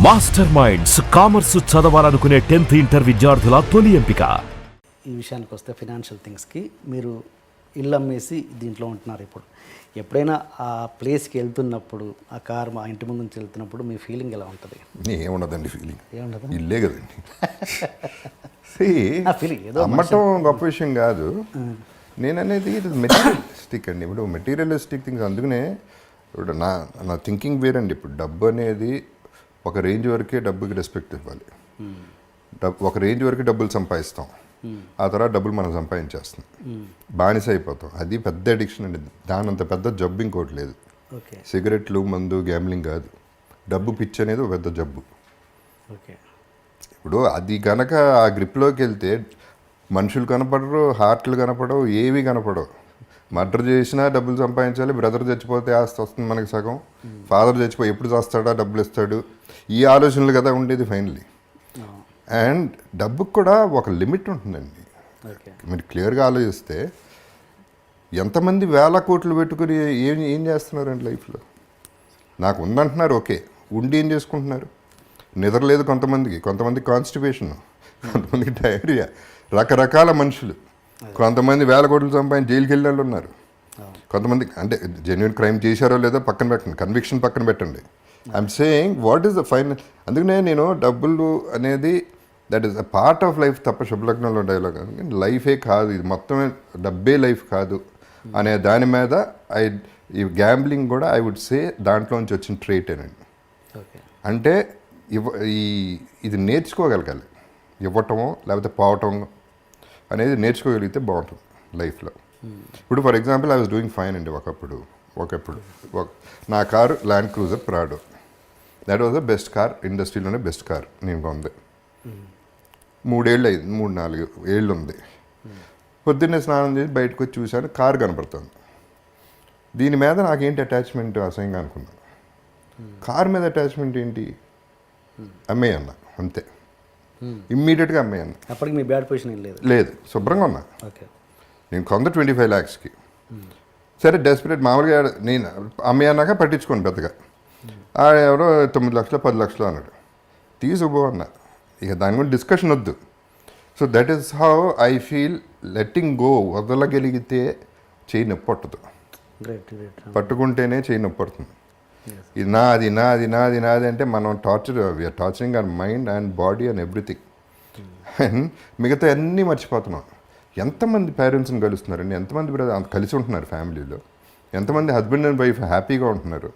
Master minds commerce చదవాలనుకునే 10th inter విద్యార్థుల తొలి ఎంపిక. ఈ విషయానికి వస్తే ఫినాన్షియల్ థింగ్స్కి మీరు ఇల్లు అమ్మేసి దీంట్లో ఉంటున్నారు. ఇప్పుడు ఎప్పుడైనా ఆ ప్లేస్కి వెళ్తున్నప్పుడు ఆ కార్ మా ఇంటి ముందు నుంచి వెళ్తున్నప్పుడు మీ ఫీలింగ్ ఎలా ఉంటుంది? ఏముండదండి ఫీలింగ్, ఏముండదు, ఇల్లే కదండి. ఫీలింగ్ ఏదో అమ్మటం గొప్ప విషయం కాదు. నేను అనేది ఇది మెటీరియలిస్టిక్ అండి. ఇప్పుడు మెటీరియలిస్టిక్ థింగ్స్, అందుకనే ఇప్పుడు నా థింకింగ్ వేరండి. ఇప్పుడు డబ్బు అనేది ఒక రేంజ్ వరకే డబ్బుకి రెస్పెక్ట్ ఇవ్వాలి. ఒక రేంజ్ వరకు డబ్బులు సంపాదిస్తాం, ఆ తర్వాత డబ్బులు మనం సంపాదించేస్తాం, బానిస అయిపోతాం. అది పెద్ద అడిక్షన్ అండి. దానంత పెద్ద జబ్బు ఇంకోటి లేదు. సిగరెట్లు, మందు, గ్యాంబ్లింగ్ కాదు, డబ్బు పిచ్చి అనేది ఒక పెద్ద జబ్బు. ఇప్పుడు అది కనుక ఆ గ్రిప్లోకి వెళ్తే మనుషులు కనపడరు, హార్ట్లు కనపడవు, ఏవి కనపడవు. మర్డర్ చేసినా డబ్బులు సంపాదించాలి, బ్రదర్ చచ్చిపోతే ఆస్తి వస్తుంది మనకి సగం, ఫాదర్ చచ్చిపోయి ఎప్పుడు చేస్తాడా డబ్బులు ఇస్తాడు, ఈ ఆలోచనలు కదా ఉండేది ఫైనలీ. అండ్ డబ్బుకు కూడా ఒక లిమిట్ ఉంటుందండి. మీరు క్లియర్గా ఆలోచిస్తే ఎంతమంది వేల కోట్లు పెట్టుకుని ఏం చేస్తున్నారండి లైఫ్లో? నాకు ఉందంటున్నారు, ఓకే, ఉండి ఏం చేసుకుంటున్నారు? నిద్రలేదు కొంతమందికి కాన్స్టిపేషన్, కొంతమందికి డయేరియా, రకరకాల మనుషులు. కొంతమంది వేల కోట్లు సంపాదించి జైలుకి వెళ్ళిన వాళ్ళు ఉన్నారు. కొంతమంది అంటే జెన్యున్ క్రైమ్ చేశారో లేదో పక్కన పెట్టండి, కన్విక్షన్ పక్కన పెట్టండి. I'm saying what is the final. అందుకనే నేను డబ్బులు అనేది that is a part of life తప్ప శుభలగ్నంలో డైలాగ్ లైఫే కాదు, ఇది మొత్తమే డబ్బే లైఫ్ కాదు అనే దాని మీద ఈ గ్యాంబ్లింగ్ కూడా ఐ వుడ్ సే దాంట్లోంచి వచ్చిన ట్రేటేనండి. అంటే ఇది నేర్చుకోగలగాలి, ఇవ్వటమో లేకపోతే పోవటం అనేది నేర్చుకోగలిగితే బాగుంటుంది లైఫ్లో. ఇప్పుడు for example I was doing fine అండి. ఒకప్పుడు నా car land cruiser prado. That was the best car, ఇండస్ట్రీలోనే బెస్ట్ కార్ నేను కొంది. 3-4 ఏళ్ళు ఉంది. పొద్దున్నే స్నానం చేసి బయటకు వచ్చి చూశాను, కారు కనపడుతుంది. దీని మీద నాకేంటి అటాచ్మెంట్ అసహ్యంగా అనుకున్నాను. కారు మీద అటాచ్మెంట్ ఏంటి? అమ్మేయన్నా అంతే, ఇమ్మీడియట్గా అమ్మేయన్నా. అప్పటికి మీ బ్యాడ్ పొజిషన్ లేదు, శుభ్రంగా ఉన్నా. నేను కొంద 25 lakhsకి. సరే డెస్పరేట్ మామూలుగా నేను అమ్మేయన్నాక పట్టించుకోండి పెద్దగా. ఎవరో 9 లక్షలు 10 లక్షలు అన్నాడు, తీసుకుపో అన్నా. ఇక దాని గురించి డిస్కషన్ వద్దు. So that is how I feel. Letting go, వదలగలిగితే చేయి నొప్పి పట్టదు, పట్టుకుంటేనే చేయి నొప్పి పడుతుంది. ఇది నాది అంటే మనం we are torturing our mind and body and everything. And మిగతా అన్నీ మర్చిపోతున్నాం. ఎంతమంది పేరెంట్స్ని కలుస్తున్నారండి, ఎంతమంది కలిసి ఉంటున్నారు ఫ్యామిలీలో, ఎంతమంది హస్బెండ్ అండ్ వైఫ్ హ్యాపీగా ఉంటున్నారు.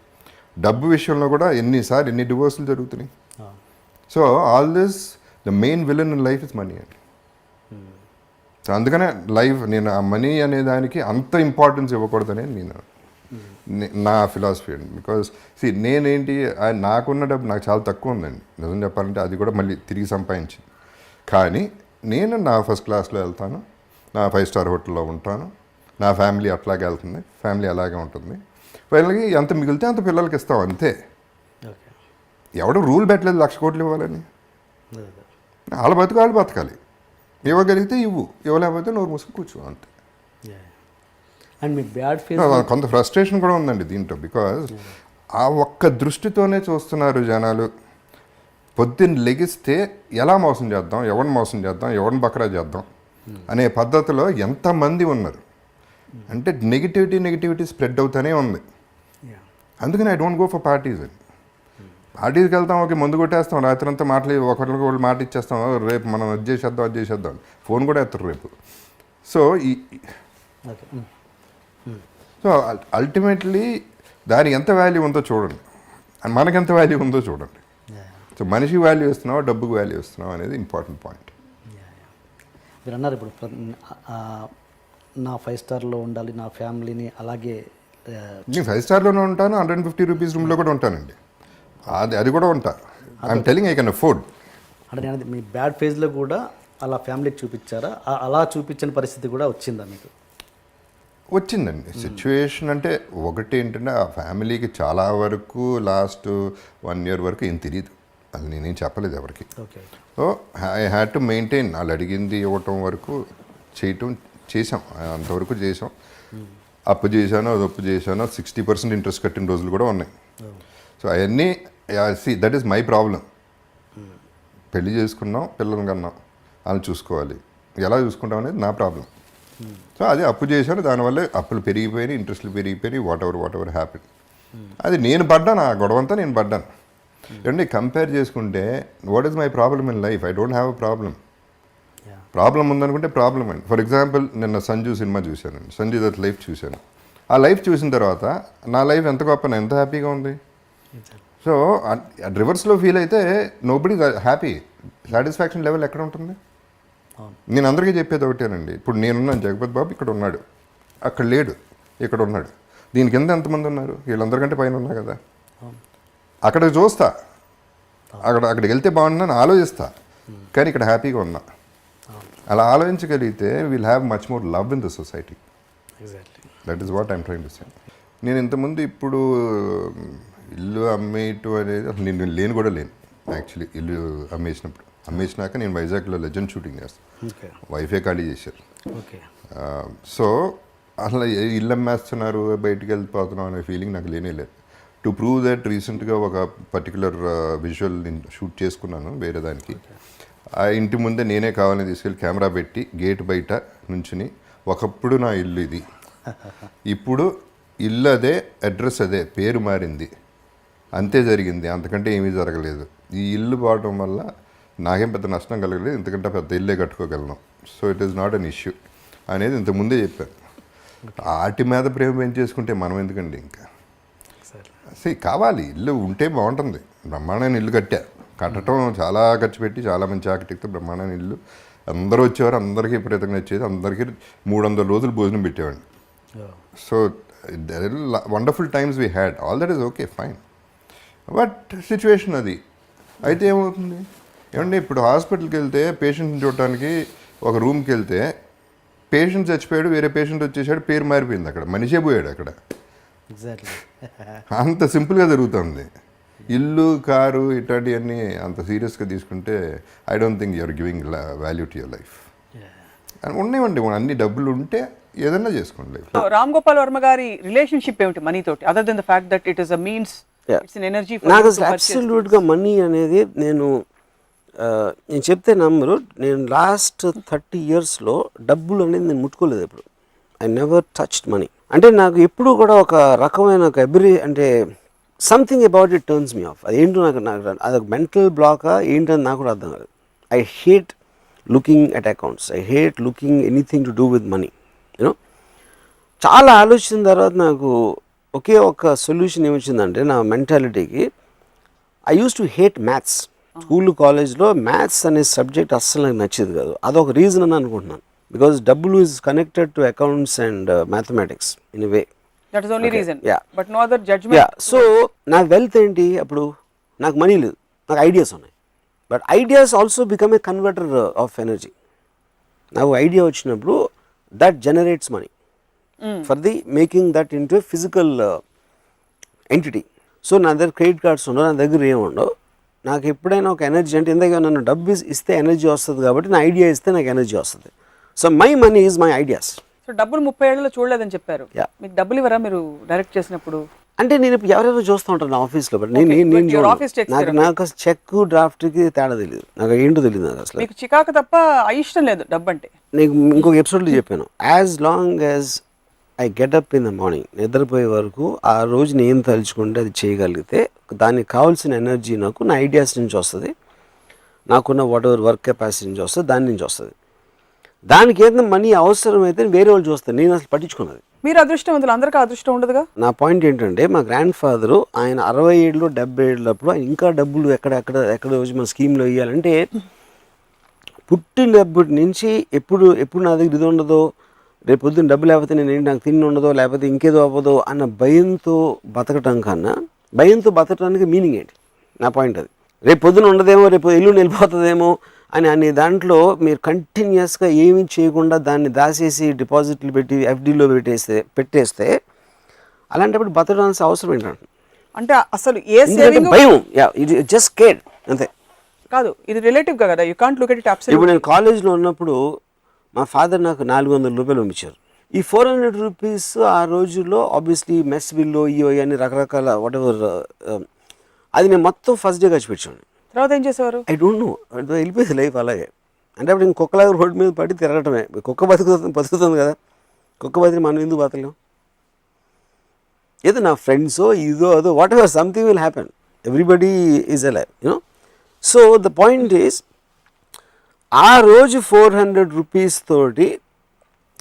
డబ్బు విషయంలో కూడా ఎన్ని డివోర్సులు జరుగుతున్నాయి. So all this the main villain in life is money అండి. సో అందుకనే నేను ఆ మనీ అనే దానికి అంత ఇంపార్టెన్స్ ఇవ్వకూడదనే నా ఫిలాసఫీ అండి. బికాజ్ నేనేంటి, నాకున్న డబ్బు నాకు చాలా తక్కువ ఉందండి నిజం చెప్పాలంటే. అది కూడా మళ్ళీ తిరిగి సంపాదించింది. కానీ నేను నా ఫస్ట్ క్లాస్లో వెళ్తాను, నా 5-star హోటల్లో ఉంటాను, నా ఫ్యామిలీ అట్లాగే వెళ్తుంది, ఫ్యామిలీ అలాగే ఉంటుంది. వాళ్ళకి ఎంత మిగిలితే అంత పిల్లలకి ఇస్తాం అంతే. ఎవడో రూల్ పెట్టలేదు 1,00,000 కోట్లు ఇవ్వాలని. వాళ్ళ వాళ్ళు బతకాలి. ఇవ్వగలిగితే ఇవ్వు, ఇవ్వలేకపోతే నోరు మూసుకు కూర్చో అంతే. అండ్ మీ బ్యాడ్ ఫీల్ కొంత ఫ్రస్ట్రేషన్ కూడా ఉందండి దీంట్లో. బికాజ్ ఆ ఒక్క దృష్టితోనే చూస్తున్నారు జనాలు. పొద్దున్న లెగిస్తే ఎలా మోసం చేద్దాం, ఎవరిని బకరా చేద్దాం అనే పద్ధతిలో ఎంతమంది ఉన్నారు అంటే నెగిటివిటీ స్ప్రెడ్ అవుతూనే ఉంది. అందుకని I don't go for parties అండి. పార్టీస్కి వెళ్తాం, ఓకే, ముందు కొట్టేస్తాం, రాత్రి అంతా ఒకరికి వాళ్ళు మాట ఇచ్చేస్తాం, రేపు మనం అది చేసేద్దాం ఫోన్ కూడా ఎత్తారు రేపు. సో అల్టిమేట్లీ దానికి ఎంత వాల్యూ ఉందో చూడండి, మనకెంత వాల్యూ ఉందో చూడండి. సో మనిషికి వాల్యూ ఇస్తున్నావా, డబ్బుకి వాల్యూ ఇస్తున్నావా అనేది ఇంపార్టెంట్ పాయింట్. మీరు అన్నారు ఇప్పుడు నా 5-starలో ఉండాలి, నా ఫ్యామిలీని అలాగే. నేను 5-starలోనే ఉంటాను, 150 రూపీస్ రూమ్లో కూడా ఉంటానండి. అది కూడా ఉంటా. I'm telling I can afford. అంటే నేను మీ బ్యాడ్ ఫేజ్లో కూడా అలా ఫ్యామిలీకి చూపించారా? అలా చూపించని పరిస్థితి కూడా వచ్చిందా మీకు? వచ్చిందండి సిచ్యువేషన్. అంటే ఒకటి ఏంటంటే ఆ ఫ్యామిలీకి చాలా వరకు లాస్ట్ 1 year వరకు ఏం తెలియదు, అది నేనేం చెప్పలేదు ఎవరికి. So I had to maintain. వాళ్ళు అడిగింది ఇవ్వటం వరకు చేసాం, అంతవరకు చేసాం. అప్పు చేశాను, 60% ఇంట్రెస్ట్ కట్టిన రోజులు కూడా ఉన్నాయి. సో అవన్నీ దట్ ఈస్ మై ప్రాబ్లం. పెళ్లి చేసుకున్నాం, పిల్లల్ని కన్నాం, వాళ్ళని చూసుకోవాలి. ఎలా చూసుకుంటాం అనేది నా ప్రాబ్లం. సో అది అప్పు చేశాను, దానివల్లే అప్పులు పెరిగిపోయినాయి, ఇంట్రెస్ట్లు పెరిగిపోయినాయి, వాట్ ఎవర్ హ్యాపెన్. అది నేను పడ్డాను, ఆ గొడవంతా నేను పడ్డాను. ఏమంటే కంపేర్ చేసుకుంటే what is my problem in life? I don't have a problem ఉందనుకుంటే ప్రాబ్లం అండి. ఫర్ ఎగ్జాంపుల్ నిన్న సంజు సినిమా చూశానండి, సంజయ్ దత్ లైఫ్ చూశాను. ఆ లైఫ్ చూసిన తర్వాత నా లైఫ్ ఎంత గొప్ప, ఎంత హ్యాపీగా ఉంది. సో రివర్స్లో ఫీల్ అయితే నోబడీ హ్యాపీ. సాటిస్ఫాక్షన్ లెవెల్ ఎక్కడ ఉంటుంది? నేను అందరికీ చెప్పేది ఒకటేనండి. ఇప్పుడు నేనున్నాను, జగపతి బాబు ఇక్కడ ఉన్నాడు, అక్కడ లేడు, ఇక్కడ ఉన్నాడు. దీని కింద ఎంతమంది ఉన్నారు? వీళ్ళందరికంటే పైన ఉన్నా కదా. అక్కడికి చూస్తా, అక్కడికి వెళ్తే బాగుంటుందని ఆలోచిస్తా, కానీ ఇక్కడ హ్యాపీగా ఉన్నా. అలా ఆలోచించగలిగితే will have much more love in the society. That is what I'm trying to say. నేను ఇంతకుముందు ఇప్పుడు ఇల్లు అమ్మేయటం అనేది అసలు నేను లేను కూడా లేను యాక్చువల్లీ. ఇల్లు అమ్మేసినాక నేను వైజాగ్లో లెజెండ్ షూటింగ్ చేస్తాను, వైఫే ఖాళీ చేశారు. సో అసలు ఇల్లు అమ్మేస్తున్నారు, బయటికి వెళ్ళిపోతున్నాం అనే ఫీలింగ్ నాకు లేనే లేదు. టు ప్రూవ్ దట్ రీసెంట్గా ఒక పర్టికులర్ విజువల్ నేను షూట్ చేసుకున్నాను వేరే దానికి. ఆ ఇంటి ముందే నేనే కావాలని తీసుకెళ్ళి కెమెరా పెట్టి గేట్ బయట నుంచుని, ఒకప్పుడు నా ఇల్లు ఇది, ఇప్పుడు ఇల్లు అదే, అడ్రస్ అదే, పేరు మారింది, అంతే జరిగింది, అంతకంటే ఏమీ జరగలేదు. ఈ ఇల్లు పోవడం వల్ల నాకేం పెద్ద నష్టం కలగలేదు, ఇంతకంటే పెద్ద ఇల్లే కట్టుకోగలను. So it is not an issue అనేది ఇంతకుముందే చెప్పాను. వాటి మీద ప్రేమ పెంచేసుకుంటే మనం ఎందుకండి ఇంకా? సరే కావాలి, ఇల్లు ఉంటే బాగుంటుంది. బ్రహ్మాండమైన ఇల్లు కట్టడం చాలా ఖర్చు పెట్టి, చాలా మంచి ఆర్కిటెక్ట్, బ్రహ్మాండమైన ఇల్లు. అందరూ వచ్చేవారు, అందరికీ విపరీతంగా వచ్చేది, అందరికీ 300 రోజులు భోజనం పెట్టేవాడిని. So there wonderful times we had, all that is okay fine. But situation అది అయితే ఏమవుతుంది ఏమంటే, ఇప్పుడు హాస్పిటల్కి వెళ్తే పేషెంట్ని చూడటానికి ఒక రూమ్కి వెళ్తే పేషెంట్ చచ్చిపోయాడు, వేరే పేషెంట్ వచ్చేసాడు, పేరు మారిపోయింది, అక్కడ మనిషే పోయాడు అక్కడ. అంత సింపుల్గా జరుగుతుంది. ఇల్లు, కారు ఇట్లాంటివన్నీ అంత సీరియస్గా తీసుకుంటే I don't think you are giving value to your life. ఉన్నాయండి, అన్ని డబ్బులు ఉంటే ఏదన్నా చేసుకోండి లైఫ్. రామ్ గోపాల్ వర్మ గారి రిలేషన్షిప్ ఏమిటి మనీ తోటి, other than the fact that it is a means, it's an energy? నాకు అసలు అబ్సల్యూట్గా మనీ అనేది నేను చెప్తే నమ్మరు. నేను లాస్ట్ 30 yearsలో డబ్బులు అనేది నేను ముట్టుకోలేదు ఎప్పుడు. I never touched money. అంటే నాకు ఎప్పుడు కూడా ఒక రకమైన ఒక అంటే something about it turns me of. అదేంటో నాకు అదొక మెంటల్ బ్లాకా ఏంటని నాకు కూడా అర్థం కాదు. I hate looking at accounts, I hate looking anything to do with money. You know, చాలా ఆలోచించిన తర్వాత నాకు ఒకే ఒక సొల్యూషన్ ఏమొచ్చిందంటే నా మెంటాలిటీకి, I use to hate maths. School కాలేజ్లో మ్యాథ్స్ అనే సబ్జెక్ట్ అస్సలు నాకు నచ్చేది కాదు. అదొక రీజన్ అని అనుకుంటున్నాను. బికాజ్ డబ్బులు is connected to accounts and mathematics in a way. That is only reason. Yeah. But no other judgment. Yeah. So నా వెల్త్ ఏంటి? అప్పుడు నాకు మనీ లేదు, నాకు ఐడియాస్ ఉన్నాయి. But ideas also become a converter of energy. నాకు idea వచ్చినప్పుడు that generates money for the making that into A physical entity. So నా దగ్గర క్రెడిట్ కార్డ్స్ ఉండవు, నా దగ్గర ఏముండవు. నాకు ఎప్పుడైనా ఒక ఎనర్జీ అంటే, ఇందాక నన్ను డబ్బు ఇస్తే ఎనర్జీ వస్తుంది కాబట్టి నా ఐడియా ఇస్తే నాకు ఎనర్జీ వస్తుంది. So my money is my ideas. So డబ్బులు 30 ఏళ్లలో చూడలేదని చెప్పారు. మీకు డబ్బులు ఇవ్వరా మీరు డైరెక్ట్ చేసినప్పుడు? అంటే నేను ఇప్పుడు ఎవరెవరో చూస్తూ ఉంటాను నా ఆఫీస్లో, బట్ నాకు అసలు చెక్ డ్రాఫ్ట్కి తేడా తెలియదు, నాకు ఏంటో తెలియదు. నాకు అసలు మీకు చికాకు తప్ప ఇష్టం లేదు డబ్బు అంటే. నీకు ఇంకొక ఎపిసోడ్లో చెప్పాను, as long as I get up in the morning, నిద్రపోయే వరకు ఆ రోజు నేను తలుచుకుంటే అది చేయగలిగితే దానికి కావాల్సిన ఎనర్జీ నాకు నా ఐడియాస్ నుంచి వస్తుంది, నాకున్న వాట్ ఎవర్ వర్క్ కెపాసిటీ నుంచి వస్తుంది, దాని నుంచి వస్తుంది. దానికి ఏదైనా మనీ అవసరమైతే వేరే వాళ్ళు చూస్తాను, నేను అసలు పట్టించుకున్నది. మీరు అదృష్టవంతులు, అందరికీ అదృష్టం ఉండదుగా. నా పాయింట్ ఏంటంటే, మా గ్రాండ్ ఫాదరు ఆయన 67 70 ఏళ్ళప్పుడు ఆయన ఇంకా డబ్బులు ఎక్కడ వచ్చి మన స్కీమ్లో ఇవ్వాలంటే, పుట్టినప్పటి నుంచి ఎప్పుడు నా దగ్గర ఇది ఉండదో, రేపు పొద్దున్న డబ్బు లేకపోతే నాకు తిండి ఉండదో, లేకపోతే ఇంకేదో అవ్వదో అన్న భయంతో బతకటం కన్నా, భయంతో బతకడానికి మీనింగ్ ఏంటి? నా పాయింట్ అది. రేపు పొద్దున ఉండదేమో, రేపు ఎల్లుండి వెళ్ళిపోతుందేమో అని దాంట్లో మీరు కంటిన్యూస్గా ఏమీ చేయకుండా దాన్ని దాచేసి డిపాజిట్లు పెట్టి ఎఫ్డీలో పెట్టేస్తే అలాంటప్పుడు బతకడానికి అవసరం ఏంటంటే, అంటే అసలు ఏ సేవింగ్ భయం, ఇది జస్ట్ కేర్ అంతే. కాదు, ఇది రిలేటివ్ కదా, you can't look at it absolutely. ఇప్పుడు నేను కాలేజ్లో ఉన్నప్పుడు మా ఫాదర్ నాకు 400 రూపాయలు పంపించారు. ఈ 400 రూపీస్ ఆ రోజుల్లో ఆబ్వియస్లీ మెస్ బిల్లు ఇవన్నీ రకరకాల వాట్ ఎవర్, అది నేను మొత్తం ఫస్ట్ డే ఖర్చు పెట్టాను. తర్వాత ఏం చేసేవారు? ఐ డోంట్ నో, వెళ్ళిపోయింది లైఫ్ అలాగే. అంటే అప్పుడు ఇంకొకలాగా రోడ్డు మీద పడి తిరగటమే. కుక్క బతుకుతుంది కదా, కుక్క బతికి మనం ఎందుకు బతకలేం? ఏదో నా ఫ్రెండ్సో ఇదో అదో what ever something will happen, everybody is alive, you know. So the point is, ఆ రోజు 400 రూపీస్ తోటి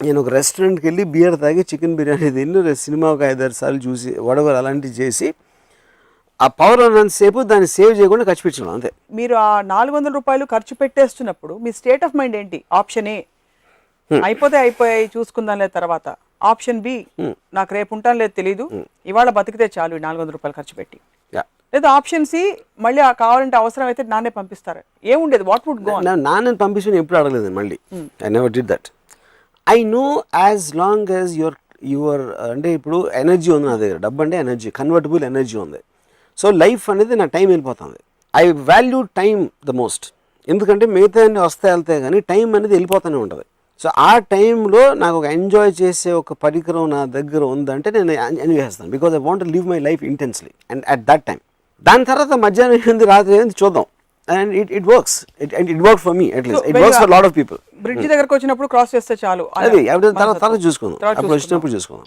నేను ఒక రెస్టారెంట్కి వెళ్ళి బియర్ తాగి చికెన్ బిర్యానీ తిని సినిమా ఒక 5-6 సార్లు చూసి వడవర్ అలాంటివి చేసి ఆ పవర్ ఉన్నంతసేపు దాన్ని సేవ్ చేయకుండా ఖర్చు పెట్టడం అంతే. మీరు ఆ 400 రూపాయలు ఖర్చు పెట్టేస్తున్నప్పుడు మీ స్టేట్ ఆఫ్ మైండ్ ఏంటి? ఆప్షన్ ఏ, అయిపోయాయి చూసుకుందాంలే తర్వాత. ఆప్షన్ బి, నాకు రేపు ఉంటాను లేదు తెలీదు, ఇవాళ బతికితే చాలు 400 రూపాయలు ఖర్చు పెట్టి. లేదా ఆప్షన్ సి, మళ్ళీ కావాలంటే అవసరం అయితే నాన్నే పంపిస్తారు. ఏముండేది? What would go? నాన్నని పంపించి ఎప్పుడు అడగలేదు మళ్ళీ. I never did that. I know as long as your అంటే ఇప్పుడు ఎనర్జీ ఉంది నా దగ్గర, డబ్బు అంటే ఎనర్జీ, కన్వర్టబుల్ ఎనర్జీ ఉంది. సో లైఫ్ అనేది నా టైం వెళ్ళిపోతుంది. I value time the most. ఎందుకంటే మిగతా వస్తాయి వెళ్తాయి కానీ టైం అనేది వెళ్ళిపోతూనే ఉంటుంది. సో ఆ టైంలో నాకు ఒక ఎంజాయ్ చేసే ఒక పరికరం నా దగ్గర ఉందంటే నేను ఎంజాయ్ చేస్తాను. Because I want to live my life intensely and at that time. దాని తర్వాత మధ్యాహ్నం ఏంది రాత్రి ఏంది చూద్దాం. And it works. It work for me at least. It works for lot of people. Bridge దగ్గరకు వచ్చినప్పుడు క్రాస్ చేస్తే చాలు, అది తర్వాత చూసుకుందాం, అప్పుడు వచ్చినప్పుడు చూసుకుందాం.